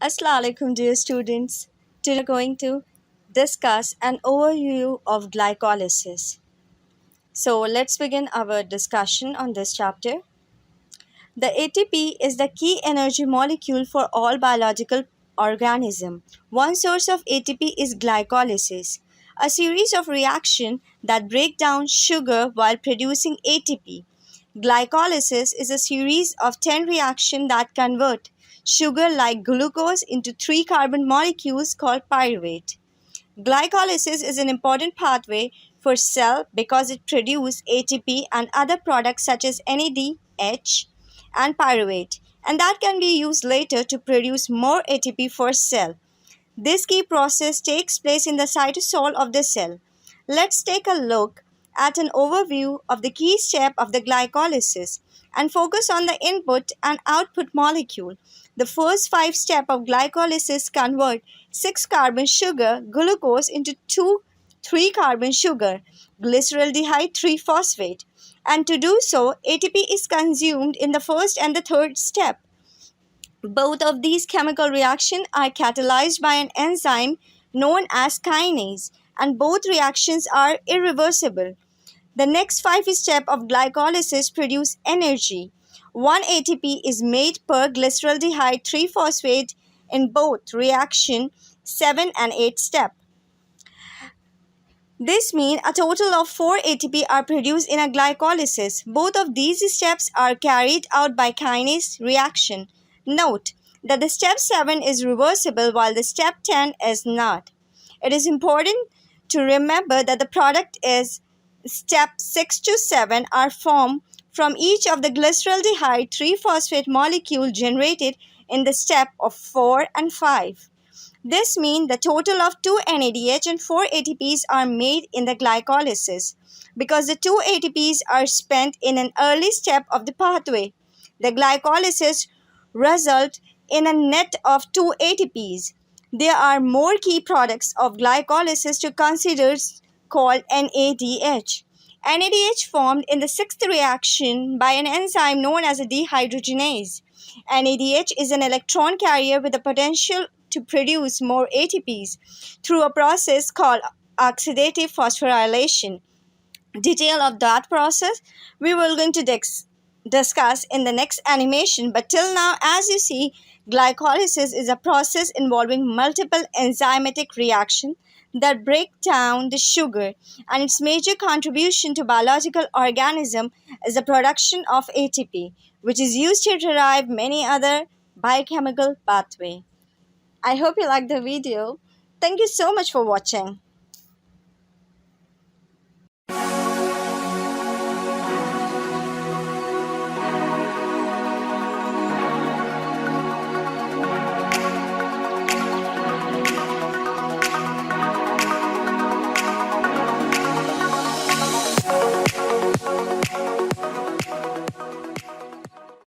Assalamu alaikum, dear students. Today we're going to discuss an overview of glycolysis. So let's begin our discussion on this chapter. The ATP is the key energy molecule for all biological organisms. One source of ATP is glycolysis, a series of reactions that break down sugar while producing ATP. Glycolysis is a series of 10 reactions that convert sugar like glucose into 3 carbon molecules called pyruvate. Glycolysis is an important pathway for cell because it produces ATP and other products such as NADH and pyruvate, and that can be used later to produce more ATP for cell. This key process takes place in the cytosol of the cell. Let's take a look at an overview of the key step of the glycolysis and focus on the input and output molecule. The first 5 steps of glycolysis convert 6-carbon sugar, glucose, into 3-carbon sugar, glyceraldehyde 3-phosphate. And to do so, ATP is consumed in the first and the third step. Both of these chemical reactions are catalyzed by an enzyme known as kinase, and both reactions are irreversible. The next 5 steps of glycolysis produce energy. 1 ATP is made per glyceraldehyde 3-phosphate in both reaction 7 and 8 step. This means a total of 4 ATP are produced in a glycolysis. Both of these steps are carried out by kinase reaction. Note that the step 7 is reversible while the step 10 is not. It is important to remember that the product is step 6 to 7 are formed from each of the glyceraldehyde 3-phosphate molecule generated in the step of 4 and 5. This means the total of 2 NADH and 4 ATPs are made in the glycolysis. Because the 2 ATPs are spent in an early step of the pathway, the glycolysis results in a net of 2 ATPs. There are more key products of glycolysis to consider called NADH. NADH formed in the 6th reaction by an enzyme known as a dehydrogenase. NADH is an electron carrier with the potential to produce more ATPs through a process called oxidative phosphorylation. Detail of that process we will going to discuss in the next animation, but till now, as you see, glycolysis is a process involving multiple enzymatic reactions that break down the sugar, and its major contribution to biological organism is the production of ATP, which is used to derive many other biochemical pathways. I hope you liked the video. Thank you so much for watching.